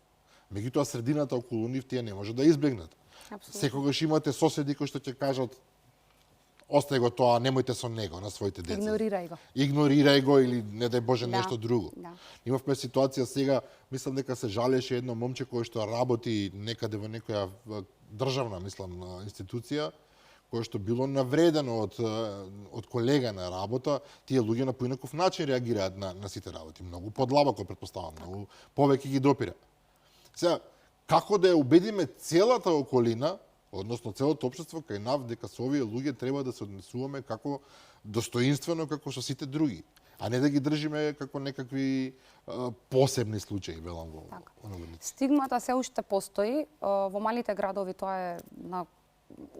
Меѓутоа средината околу нив тие не може да избегнат. Апсолутно. Секогаш имате соседи кои што ќе кажат остај го тоа, немојте со него на своите деца. Игнорирај го. Игнорирај го или не дај Боже Да, нешто друго. да. Имавме ситуација сега, мислам дека се жалеше едно момче кое што работи некаде во некоја државна, мислам, институција, кое што било навредено од колега на работа, тие луѓе на поинаков начин реагираат на сите работи. Многу подлабоко, претпоставам, многу повеќе ги допира. Сега, како да ја убедиме целата околина, односно целото општество кај нас, дека со овие луѓе треба да се однесуваме како достоинствено, како со сите други, а не да ги држиме како некакви посебни случаи, велам во оновидници. Стигмата се уште постои. Во малите градови тоа е на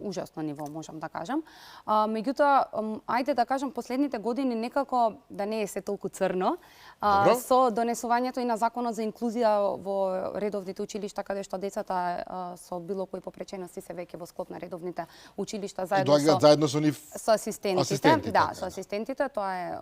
ужасно ниво, можам да кажам. Меѓутоа, ајде да кажам, последните години некако да не е се толку црно, Добро. со донесувањето и на законот за инклузија во редовните училишта, каде што децата со било кои попречености се веќе во склоп на редовните училишта И заедно доаѓаат заедно со нив со асистентите. асистентите, Да, така, со асистентите, тоа е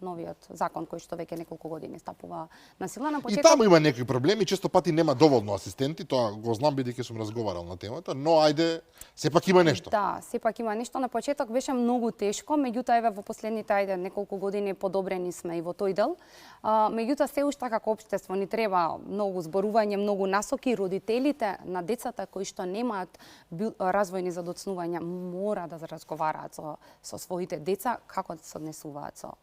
новиот закон кој што веќе неколку години стапува на сила. На И почеток таму има некои проблеми, често пати нема доволно асистенти, тоа го знам бидејќи сум разговарал на темата, но ајде, сепак има нешто. Да, сепак има нешто. На почеток беше многу тешко, меѓутоа еве во последните неколку години подобрени сме и во тој дел. Меѓутоа се уште како општество ни треба многу зборување, многу насоки. Родителите на децата кои што немаат развојни задоцнувања мора да разговараат со своите деца како да се однесуваат со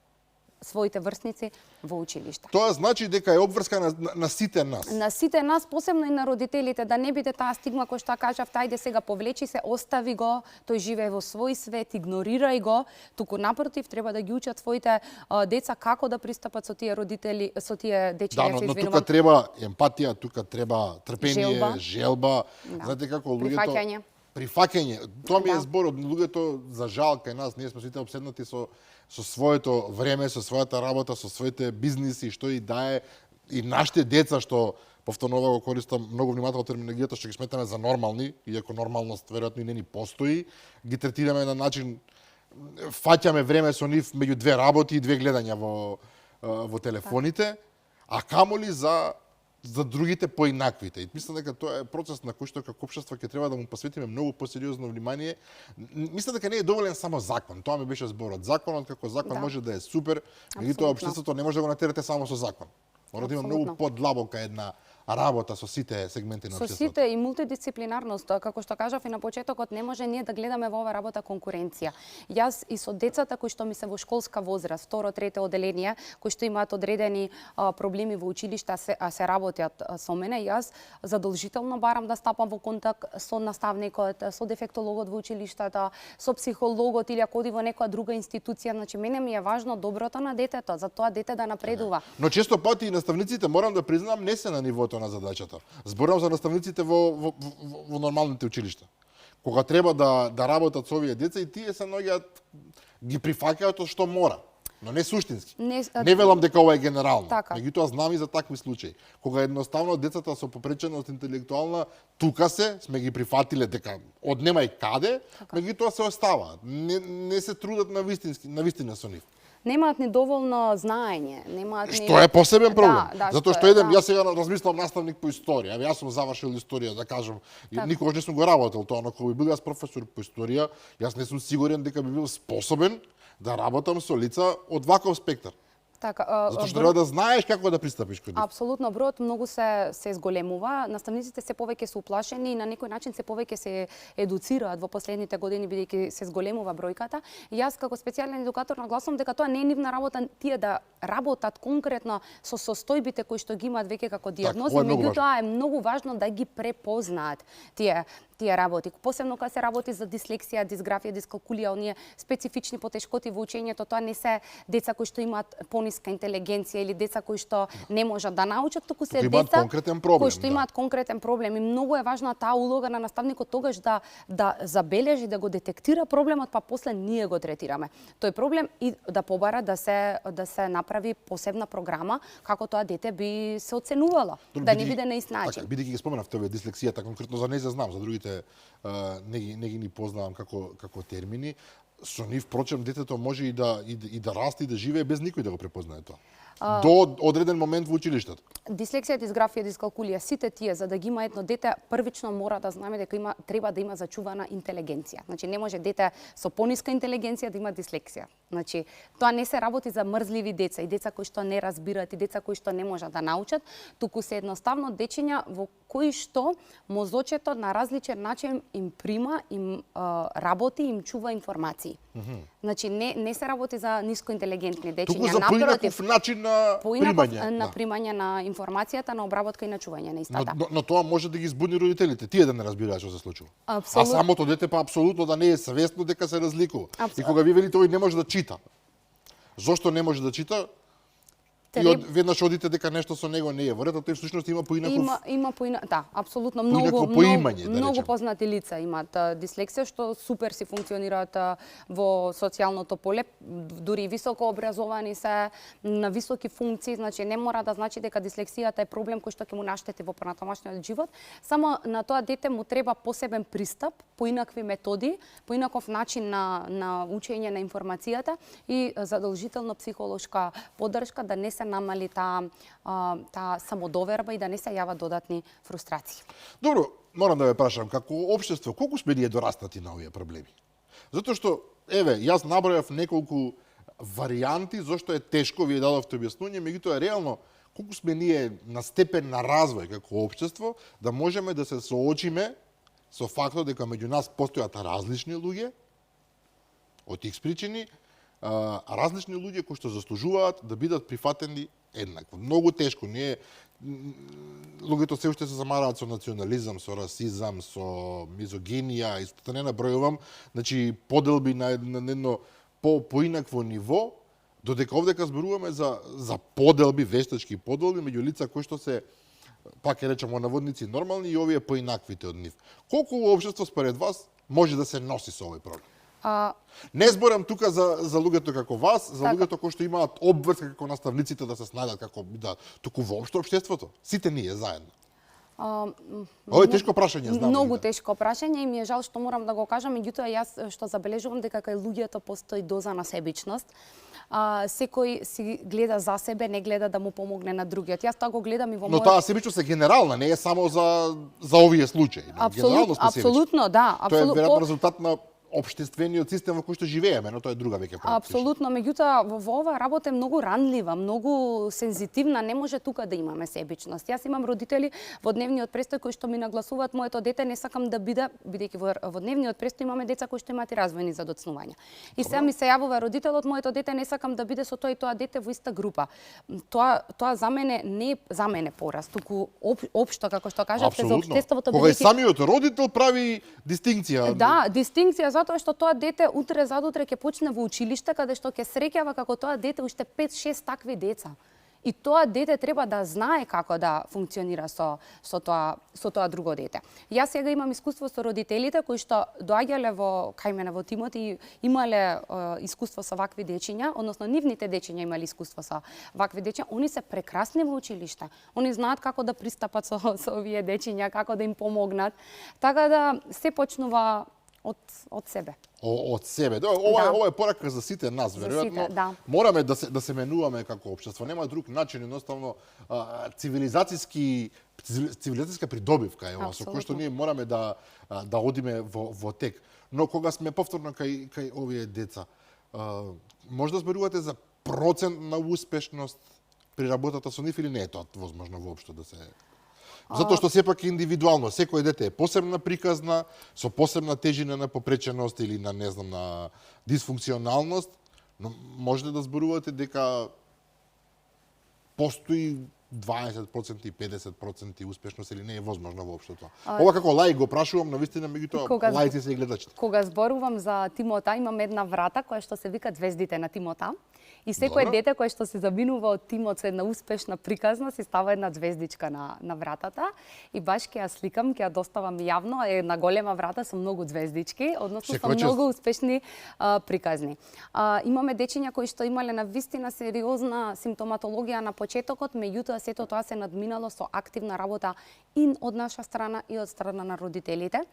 своите врсници во училишта. Тоа значи дека е обврска на сите нас. На сите нас, посебно и на родителите, да не биде таа стигма кој што кажав, тајде сега повлечи се, остави го, тој живее во свој свет, игнорирај го, туку напротив треба да ги учат своите деца како да пристапат со тие родители, со тие дечиња, Да, но тука треба емпатија, тука треба трпение, желба. Да. Знаете како луѓето Прифаќање. Прифаќање. Тоа ми е Да. зборот. Луѓето за жал кај нас, ние сме сите обседнати со своето време, со својата работа, со своите бизниси, што и да е, и нашите деца што повторно ова го користам многу внимателно терминологијата што ги сметаме за нормални, иако нормалност веројатно и не ни постои, ги третираме на начин фаќаме време со нив меѓу две работи и две гледања во телефоните, а камоли за другите поинаквите. И мислам дека тоа е процес на кој што како општество ќе треба да му посветиме многу посериозно внимание. Мислам дека не е доволен само закон. Тоа ми беше зборот. Законот како закон може да е супер, меѓутоа општеството не може да го натерате само со закон. Мора да има многу подлабока една работа со сите сегменти на општеството. Со сите и мултидисциплинарност, како што кажав и на почетокот, не може ние да гледаме во ова работа конкуренција. Јас и со децата кои што ми се во школска возраст, второ, трето оделение, кои што имаат одредени проблеми во училишта, а се работат со мене, јас задолжително барам да стапам во контакт со наставникот, со дефектологот во училиштата, со психологот или ако оди во некоја друга институција. Значи, мене ми е важно доброто на детето, за тоа дете да напредува. Но често пати и наставниците, морам да признам, не се на нивото на задачата. Зборам за наставниците во нормалните училишта. Кога треба да работат со овие деца и тие се наоѓаат, ги прифаќаат од што мора, но не суштински. Не велам дека ова е генерално. Така. Меѓутоа знам и за такви случаи. Кога едноставно децата со попреченост интелектуална тука сме ги прифатиле дека од нема и каде, меѓутоа се оставаат. Не се трудат на вистина со нив. Немаат ни доволно знаење, немаат ни... Што е посебен проблем. Да, Затоа што јас сега размислам наставник по историја. Јас сум завршил историја, да кажам, никогаш не сум го работел тоа, но кога би бил јас професор по историја, јас не сум сигурен дека би бил способен да работам со лица од ваков спектар. Така, Затоа што треба да знаеш како да пристапиш кон нив. апсолутно, бројот многу се зголемува, наставниците се повеќе се уплашени и на некој начин се повеќе се едуцираат во последните години бидејќи се зголемува бројката. И јас како специјален едукатор нагласувам дека тоа не е нивна работа тие да работат конкретно со состојбите кои што ги имаат веќе како дијагнози, ова е многу меѓутоа е многу важно да ги препознаат тие работи. Посебно кога се работи за дислексија, дисграфија, дискалкулија, оние специфични потешкоти во учењето, тоа не се деца кои што имаат пониска интелигенција или деца кои што не можат да научат, туку се деца кои што имаат конкретен проблем. И многу е важна таа улога на наставникот тогаш да забележи, да го детектира проблемот, па после ние го третираме тој проблем и да побара да се направи посебна програма како тоа дете би се оценувало, да не биде на ист начин. Бидејќи ги споменавте овие дислексијата, конкретно за нејзе знам, за другите не ги ни познавам како термини. Со нив, впрочем, детето може и да расте и да живее без никој да го препознае тоа. До одреден момент во училиштето. Дислексија, дисграфија, дискалкулија, сите тие за да ги има едно дете, првично мора да знаеме дека треба да има зачувана интелигенција. Значи не може дете со пониска интелигенција да има дислексија. Значи тоа не се работи за мрзливи деца и деца кои што не разбираат и деца кои што не можат да научат, туку се едноставно дечиња во кои што мозочето на различен начин им прима, им работи, им чува информации. Значи не се работи за ниско интелигентни дечиња, туку за поинаков начин на примање. На примање на информацијата, на обработка и на чување на истата. Но тоа може да ги збуни родителите, тие да не разбираат што се случува. Апсолутно. А самото дете па апсолутно да не е свесно дека се разликува. И кога ви велите овој не може да чита. Зошто не може да чита? И веднаш одите дека нешто со него не е во ред, а тој всушност има поинаков. Да, апсолутно многу познати лица имаат дислексија што супер си функционираат во социјалното поле, дури високо образовани се на високи функции, значи не мора да значи дека дислексијата е проблем кој што ќе му наштети во понатамошниот живот, само на тоа дете му треба посебен пристап, поинакви методи, поинаков начин на учење на информацијата и задолжително психолошка поддршка да не се намали таа самодоверба и да не се јават додатни фрустрации. Добро, морам да ве прашам, како општество, колку сме ние дорастати на овие проблеми? Затоа што, еве, јас набројав неколку варијанти зошто е тешко, вие дадовте објаснување, меѓутоа реално колку сме ние на степен на развој како општество да можеме да се соочиме со фактот дека меѓу нас постојат различни луѓе од X причини, различни луѓе кои што заслужуваат да бидат прифатени еднакво. Многу тешко, луѓето се уште се замараат со национализам, со расизам, со мизогинија, и да не набројувам, значи поделби на едно поинакво ниво, додека овдека зборуваме за поделби, вештачки поделби меѓу лица кои што се, пак ќе речам, наводници нормални и овие поинаквите од нив. Колку општество според вас може да се носи со овој проблем? Не зборам тука за луѓето како вас, за луѓето кои што имаат обврска како наставниците да се снајдат како туку воопшто општеството, сите ние заедно. Ова е тешко прашање, знам. Многу тешко прашање и ми е жал што морам да го кажам, меѓутоа јас што забележувам дека кај луѓето постои доза на себичност. Секој си гледа за себе, не гледа да му помогне на другиот. Јас тоа го гледам и во Но таа себичност е генерална, не е само за овие случаи. Апсолутно, да. Тоа е веројатно резултат на општествениот систем во кој што живееме, но тоа е друга веќе практика. Апсолутно, меѓутоа во оваа работа е многу ранлива, многу сензитивна, не може тука да имаме себичност. Јас имам родители во дневниот престој кои што ми нагласуваат моето дете не сакам да биде, бидејќи во дневниот престој имаме деца кои што имаат и развојни задоцнувања. И сега ми се јавува родителот, моето дете не сакам да биде со тоа и тоа дете во иста група. Тоа за мене не е за мене пораз, туку општо како што кажавте за општеството, кога самиот родител прави дистинкција. Да, дистинкција затоа што тоа дете утре задутре ќе почне во училиште каде што ќе среќава како тоа дете уште 5-6 такви деца. И тоа дете треба да знае како да функционира со тоа друго дете. Јас сега имам искуство со родителите кои што доаѓале кај мене во тимот и имале искуство со вакви дечиња, односно нивните дечиња имале искуство со вакви дечиња, они се прекрасни во училиште. Они знаат како да пристапат со овие дечиња, како да им помогнат. Така да се почнува од себе. Од себе. Ова е порака за сите нас, веројатно. Да. Мораме да се менуваме како општество. Нема друг начин, едноставно цивилизацијска придобивка е ова, со кој што ние мораме да одиме во тек. Но кога сме повторно кај овие деца, може да зборувате за процент на успешност при работата со нив или не е тоа возможно воопшто да се... Затоа што сепак индивидуално, секој дете е посебна приказна, со посебна тежина на попреченост или на, не знам, на дисфункционалност, но можете да зборувате дека постои 20% и 50% успешност или не е возможно воопшто тоа. Ова како лаик го прашувам, навистина меѓутоа лаици се и гледачите. Кога зборувам за Тимота, имам една врата која што се вика Звездите на Тимота. И секое дете кое што се забинува од тимот со една успешна приказна си става една звездичка на вратата и баш ќе ја сликам, ќе ја доставам јавно, е една голема врата со многу звездички, односно со многу успешни приказни. Имаме дечиња кои што имале на вистина сериозна симптоматологија на почетокот, меѓутоа сето тоа се надминало со активна работа и од наша страна и од страна на родителите.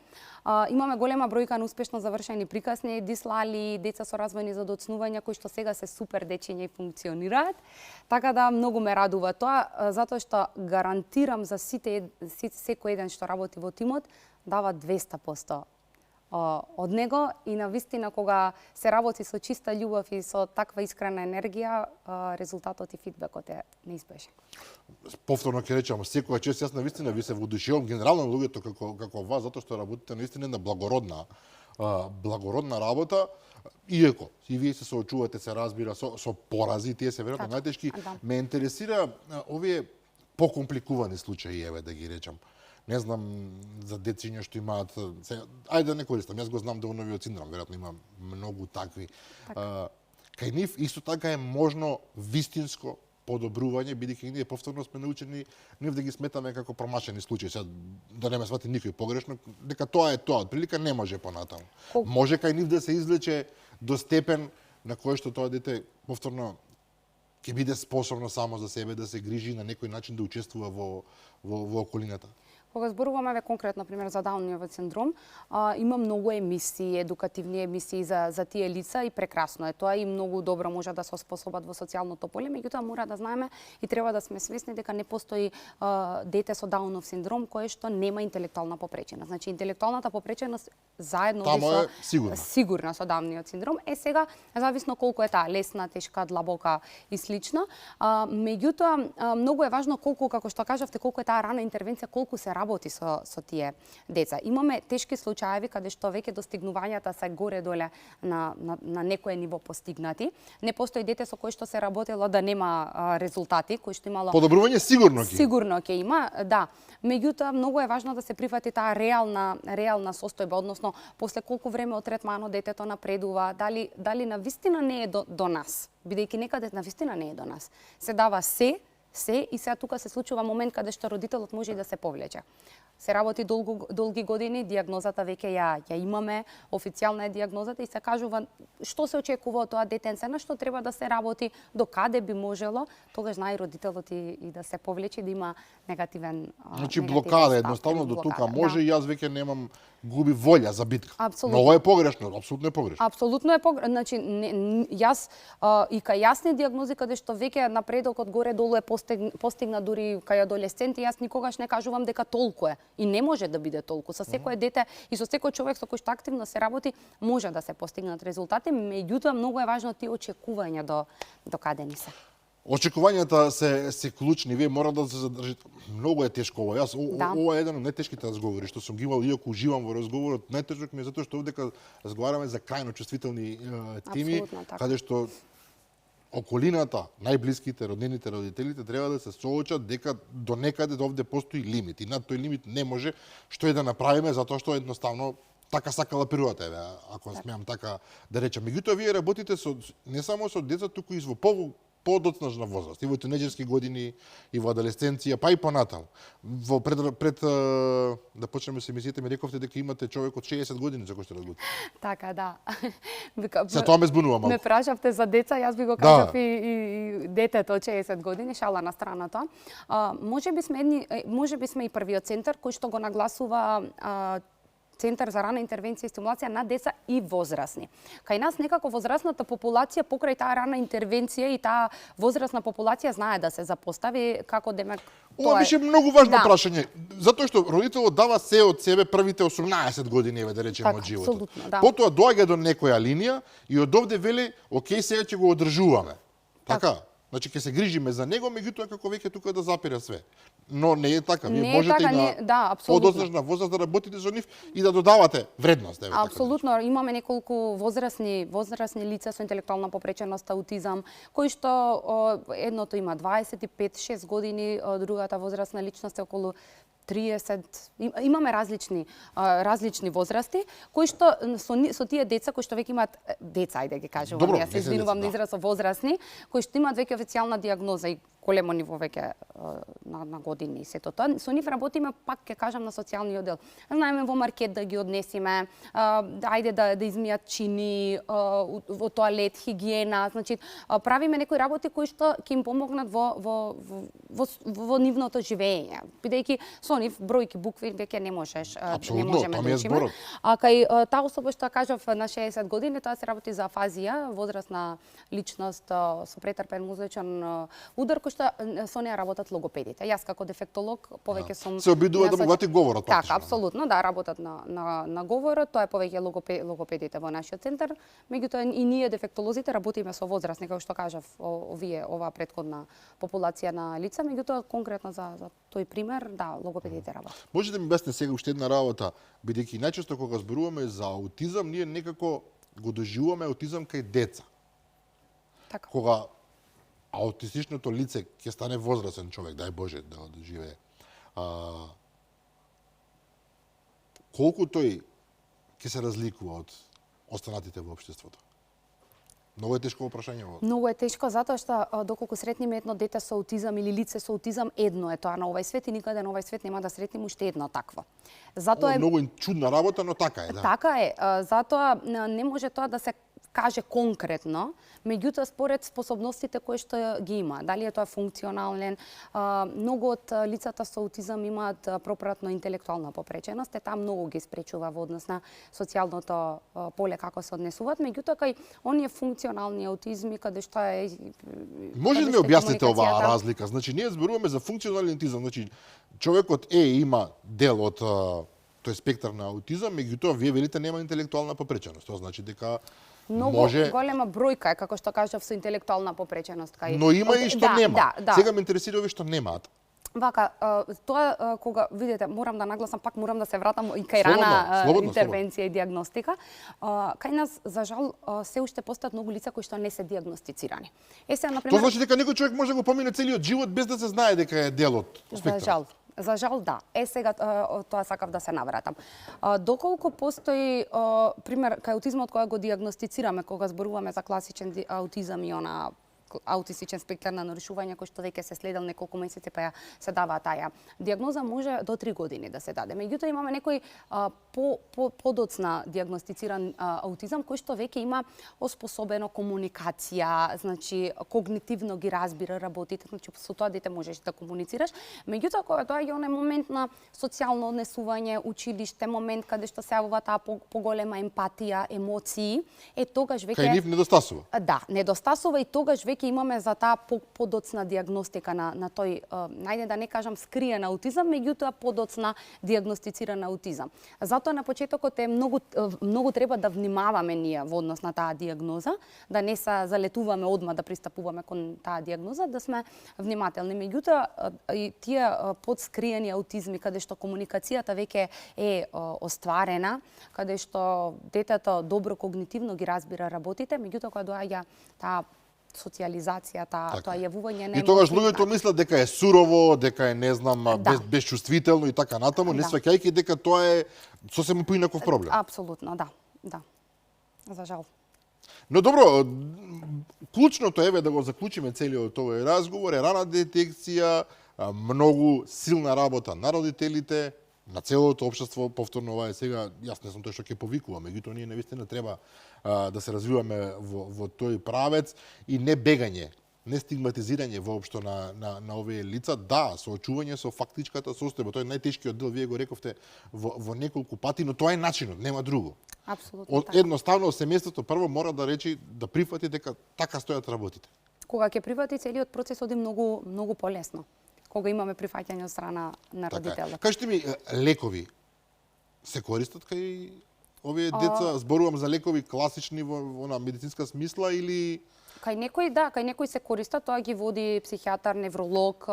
Имаме голема бројка на успешно завршени приказни, дислали, деца со развојни задоцнувања кои што сега се супер дечиња и функционираат. Така да многу ме радува тоа, затоа што гарантирам за секој еден што работи во тимот дава 200% од него и на вистина кога се работи со чиста љубов и со таква искрена енергија, резултатот и фидбекот е неизбежен. Повторно ќе речам, секоја чест, јас на вистина ви се воодушевувам генерално луѓето како вас, затоа што работите наистина на благородна работа, иако и вие се соочувате, се разбира, со порази, тие се веројатно најтешки. Ме интересира овие покомпликувани случаи, еве да ги речам. Не знам за дециња што имаат, ајде да не користам, јас го знам Дауновиот синдром, веројатно има многу такви. Кај нив исто така е можно вистинско подобрување, бидејќи ние повторно сме научени нив да ги сметаме како промашени случаи. Сега да не ме свати никој погрешно, дека тоа е тоа, отприлика не може понатаму. Може кај нив да се извлече до степен на кој што тоа дете повторно ќе биде способно само за себе да се грижи на некој начин да учествува во околината. Кога зборуваме конкретно, например, за Дауниовиот синдром, има многу емисии, едукативни емисии за тие лица и прекрасно е тоа и многу добро може да се оспособат во социјалното поле, меѓутоа мора да знаеме и треба да сме свесни дека не постои дете со Даунов синдром кое што нема интелектуална попреченост. Значи интелектуалната попреченост заедно со сигурна со Дауниот синдром е сега зависно колку е таа лесна, тешка, длабока и слично. Меѓутоа многу е важно колку, како што кажавте, колку е таа рана интервенција, колку се работи со тие деца. Имаме тешки случаи каде што веќе достигнувањата се горе-доле на некое ниво постигнати. Не постои дете со кој што се работело да нема резултати, кој што имало подобрување сигурно ќе има, да. Меѓутоа многу е важно да се прифати таа реална состојба, односно после колку време од третманот детето напредува, дали на вистина не е до нас, бидејќи некаде на вистина не е до нас. Се дава се и сега тука се случува момент каде што родителот може и да се повлече. Се работи долги години, дијагнозата веќе ја имаме, официјална е дијагнозата и се кажува што се очекува од тоа детенце, на што треба да се работи, до каде би можело, тогаш знае родителот и да се повлече, да има негативен Значи блокада едноставно до тука може и јас веќе немам губи волја за битка. Абсолютно. Многу е погрешно, апсолутно е погрешно. Апсолутно е погрешно. Значи јас и кај јасни дијагнози каде што веќе напредокот горе-долу е постигна дури кај адолесценти, јас никогаш не кажувам дека толку е. И не може да биде толку. Со секое дете и со секој човек со кој што активно се работи, може да се постигнат резултати, меѓутоа многу е важно тие очекувања до каде ни се. Очекувањата се клучни, вие мора да се задржите. Многу е тешко ова. Јас ова е еден од најтешките разговори што сум ги имал, иако уживам во разговорот. Најтежок ми е затоа што овдека разговараме за крајно чувствителни теми, каде што околината, најблиските, роднините, родителите треба да се соочат дека до некаде овде постои лимит и над тој лимит не може што и да направиме затоа што едноставно така сакала природата, еве, ако смеам така да речам. Меѓутоа вие работите не само со деца, туку и во подоцнажна возраст, и во тинеџерски години, и во адолесценција, па и понатаму. Пред да почнеме се емисијата, ми рековте дека имате човек од 60 години за кој што работи. Така, да. За тоа ме збунува малку. Ме прашавте за деца, јас би го кажав и детето од 60 години, шала на страна тоа. Може би сме и првиот центар кој што го нагласува Центар за рана интервенција и стимулација на деца и возрасни. Кај нас некако возрастната популација покрај таа рана интервенција и таа возрастна популација знае да се запостави како демек Ова беше многу важно Да. прашање, затоа што родителот дава се од себе првите 18 години, еве да речеме, Така, од животот. апсолутно, да. Потоа доаѓа до некоја линија и од овде вели, окей, сега ќе го одржуваме. Така? Значи ќе се грижиме за него, меѓутоа како веќе тука да запире све. Но не е така. Вие Не е можете така, и на да, апсолутно. подоцнежна возраст да работите со нив и да додавате вредност, еве така. Апсолутно, имаме неколку возрастни лица со интелектуална попреченост, аутизам, кои што едното има 25-6 години, другата возрастна личност е околу 30, имаме различни возрасти, кои што со тие деца кои што веќе имаат деца, ајде ги кажувам, Добро, јас се не се извинувам деца, на изразот возрастни, кои што имаат веќе официјална дијагноза и големо ниво веќе на години и сето тоа. Со нив работиме, пак ќе кажам, на социјалниот дел. Знаеме во маркет да ги однесиме, ајде да измијат чини, во тоалет, хигиена, значи правиме некои работи кои што ќе им помогнат во нивното живење. Бидејќи со нив бројки букви веќе не можеш, не можеме тоа ми да е учиме. зборот. А кај таа особа што кажав на 60 години, тоа се работи за афазија, возрастна личност со претрпен мозочен удар, кој што со неа работат логопедите. Јас како дефектолог повеќе сум Се обидува да му гати говорот Така, практично. апсолутно, да, работат на говорот, тоа е повеќе логопедите во нашиот центар. Меѓутоа и ние дефектолозите работиме со возрастни, како што кажав, оваа претходна популација на лица, меѓутоа конкретно за тој пример, да, логопедите работат. Можете да ми обясните сега уште една работа, бидејќи најчесто кога зборуваме за аутизам, ние некако го доживуваме аутизам кај деца. Така. Кога аутистичното лице ќе стане возрастен човек, дај Боже да живее, колку тој ќе се разликува од останатите во општеството? Многу е тешко прашање ово. Многу е тешко затоа што доколку сретниме едно дете со аутизам или лице со аутизам, едно е тоа на овај свет и никаде на овај свет нема да сретнеме уште едно такво. Затоа Ова е многу чудна работа, но така е, да. Така е, затоа не може тоа да се каже конкретно, меѓутоа според способностите кои што ги има. Дали е тоа функционален, многу од лицата со аутизам имаат пропратно интелектуална попреченост, таа многу ги спречува во однос на социјалното поле како се однесуваат, меѓутоа кај оние функционални аутизми каде што е Може да ми објасните оваа разлика? Значи, ние зборуваме за функционален аутизам, значи човекот има дел од тој спектар на аутизам, меѓутоа вие велите нема интелектуална попреченост. Тоа значи дека многу може... голема бројка е, како што кажав, со интелектуална попреченост кај. Но има и што нема. Да. Сега ме интересира овие што немаат. Вака, тоа кога видите, морам да нагласам, пак морам да се вратам и кај Слободно, рана слободно. интервенција и диагностика. Кај нас, за жал, се уште постојат многу лица кои што не се диагностицирани. Сега, Тоа например, значи дека некој човек може да го помине целиот живот без да се знае дека е дел од спектарот. За жал, да. Сега тоа сакав да се навратам. Доколку постои пример кај аутизмот кога го диагностицираме, кога зборуваме за класичен аутизам и она аутистичен спектар на нарушување кој што веќе се следел неколку месеци па ја се дава таа дијагноза, може до 3 години да се даде. Меѓутоа имаме некој подоцна дијагностициран аутизам кој што веќе има оспособено комуникација, значи когнитивно ги разбира работите, значи со тоа дете можеш да комуницираш. Меѓутоа кога доаѓа оној момент на социјално однесување, училиште, момент каде што се јавува таа поголема емпатија, емоции, тогаш веќе Кај нив недостасува. Да, недостасува и тогаш веќе имаме за таа подоцна дијагностика на тој, најде да не кажам скриен аутизам, меѓутоа подоцна дијагностициран аутизам. Затоа на почетокот е многу треба да внимаваме ние во однос на таа дијагноза, да не се залетуваме одма да пристапуваме кон таа дијагноза, да сме внимателни. Меѓутоа и тие подскриени аутизми каде што комуникацијата веќе е остварена, каде што детето добро когнитивно ги разбира работите, меѓутоа кога доаѓа таа социјализација, тоа јавување на емоции. И тогаш луѓето мислат дека е сурово, дека е не знам, безчувствително и така натаму, не сваќајќи дека тоа е сосем поинаков проблем. Апсолутно, да. За жал. Но добро, клучното еве да го заклучиме целиот овој разговор е рана детекција, многу силна работа на родителите, на целото општество. Повторно ова е сега, јас не сум тој што ќе повикувам, меѓутоа ние навистина треба да се развиваме во тој правец и не бегање нестигматизирање воопшто на овие лица, да, соочување со фактичката состојба, тоа е најтешкиот дел, вие го рековте во неколку пати, но тоа е начинот, нема друго. Апсолутно така. Едноставно семејството прво мора да речи, да прифати дека така стојат работите. Кога ќе прифати, целиот процес оди многу полесно. Кога имаме прифаќање од страна на родителот. Кажете ми, лекови се користат кај овие деца? Зборувам за лекови класични во медицинска смисла или... Кај некои се користат, тоа ги води психијатар, невролог,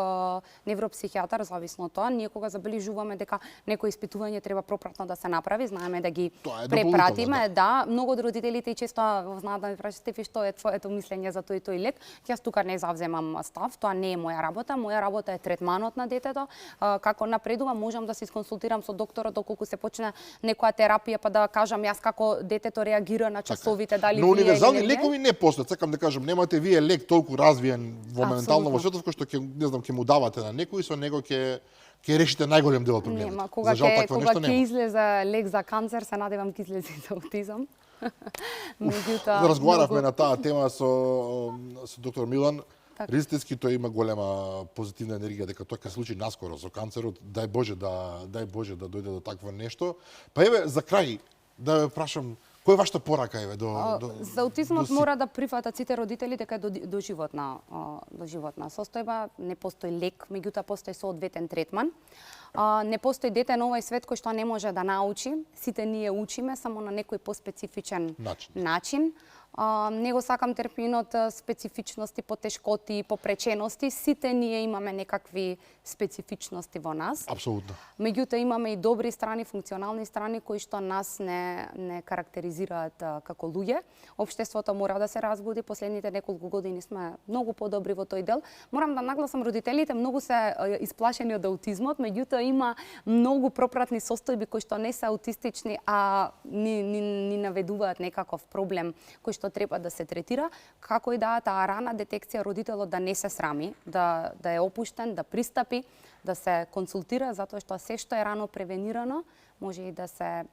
невропсихијатар, зависно тоа. Ние кога забележуваме дека некои испитување треба пропратно да се направи, знаеме да ги препратиме, да. Многу од родителите и често знаат да ми прашаат, Стефи, што е твоето мислење за тој лек. Јас тука не завземам став, тоа не е моја работа. Моја работа е третманот на детето. Како напредува, можам да се исконсултирам со докторот доколку се почне некоја терапија, па да кажам јас како детето реагира на часовите, дали но универзални лекови не постојат, сакам да кажам, немате вие лек толку развиен во моментално во светот, што ќе му давате на некој, со него ќе решите најголем дел од проблемот. Нема, кога ќе излезе лек за канцер, се надевам ќе излезе за аутизам. Меѓутоа разговаравме на таа тема со доктор Милан. Ризистенски тој има голема позитивна енергија дека тоа ќе се случи наскоро со канцерот. Дај Боже да дојде до такво нешто. Па еве за крај да ве прашам, кој е вашата порака еве за аутизмот мора да прифатат сите родители дека е до животна состојба, не постои лек, меѓутоа постои соодветен третман. Не постои дете на овој свет кој што не може да научи, сите ние учиме само на некој поспецифичен начин. Не го сакам терминот специфичности, потешкоти, попречености, сите ние имаме некакви специфичности во нас. Апсолутно. Меѓутоа имаме и добри страни, функционални страни кои што нас не карактеризираат како луѓе. Општеството мора да се разбуди, последните неколку години сме многу подобри во тој дел. Морам да нагласам, родителите многу се исплашени од аутизмот, меѓутоа има многу пропратни состојби кои што не се аутистични, а ни наведуваат некаков проблем кој што треба да се третира, како и да таа рана детекција родителот да не се срами, да е опуштен, да пристапи, да се консултира, затоа што се што е рано превенирано, може и да се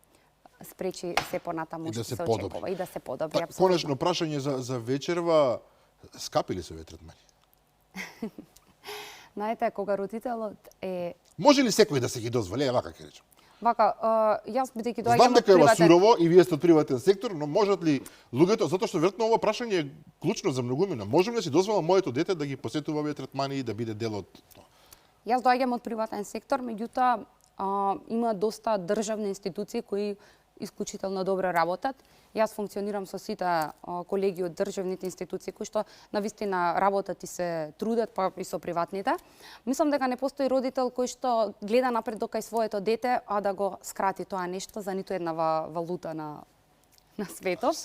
спречи се понатаму што се очекува и да се подобри. Конечно прашање за вечерва, скапи ли се овие третмани? Знаете, кога родителот е... Може ли секој да се ги дозволи, вака ќе речем? Вака, јас бидејќи доаѓам знам дека е сурово и вие сте од приватен сектор, но можат ли луѓето, затоа што веројатно ова прашање е клучно за многумина, можам ли да си дозволам моето дете да ги посетува овие третмани и да биде дел од тоа? Јас доаѓам од приватен сектор, меѓутоа има доста државни институции кои исклучително добро работат. Јас функционирам со сите колеги од државните институции кои што навистина работат и се трудат, па и со приватните. Мислам дека не постои родител кој што гледа напред до кај своето дете, а да го скрати тоа нешто за ниту една валута на светот.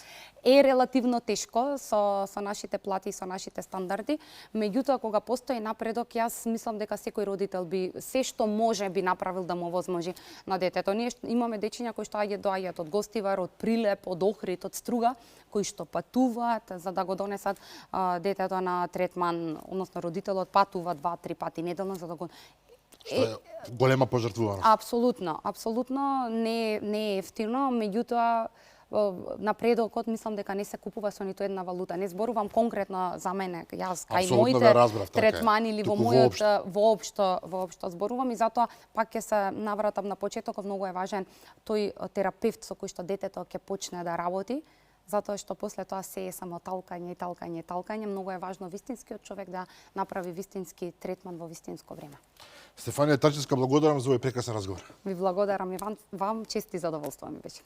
Е релативно тешко со нашите плати и со нашите стандарди, меѓутоа кога постои напредок, јас мислам дека секој родител би се што може би направил да му овозможи на детето. Ние имаме дечиња кои што доаѓаат од Гостивар, од Прилеп, од Охрид, од Струга, кои што патуваат за да го донесат детето на третман, односно родителот патува 2-3 пати неделно за да го што е голема пожртвуваност. Апсолутно не е ефтино, меѓутоа напредокот мислам дека не се купува со ниту една валута. Не зборувам конкретно за мене, јас кај моите третмани или во мојот воопшто зборувам и затоа пак ќе се навратам на почетокот, многу е важен тој терапевт со кој што детето ќе почне да работи, затоа што после тоа се е само талкање, многу е важно вистинскиот човек да направи вистински третман во вистинско време. Стефанија Трајчевска, благодарам за овој прекрасен разговор. Ви благодарам и вам чест и задоволство ми беше.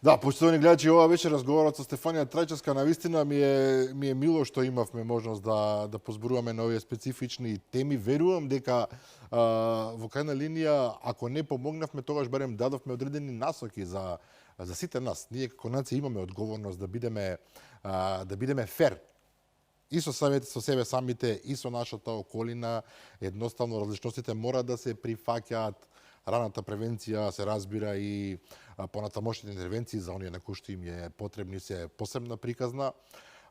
Да, почитувани гледачи, ова беше разговорот со Стефанија Трајчевска. Навистина ми е мило што имавме можност да позборуваме на овие специфични теми. Верувам дека во крајна линија, ако не помогнавме, тогаш барем дадовме одредени насоки за сите нас. Ние како нација имаме одговорност да бидеме фер и со себе самите, и со нашата околина. Едноставно различностите мора да се прифаќаат. Раната превенција се разбира и понатамошните интервенции за оние на кои што им е потребни се посебна приказна.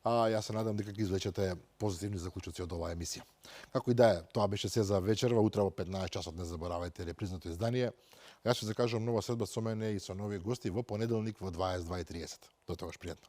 Јас се надам дека ги извлечете позитивни заклучоци од оваа емисија. Како и да е, тоа беше се за вечерва, утре во 15 часот не заборавајте репризното издание. Јас ќе закажам нова следба со мене и со нови гости во понеделник во 22:30. До тогаш пријатно.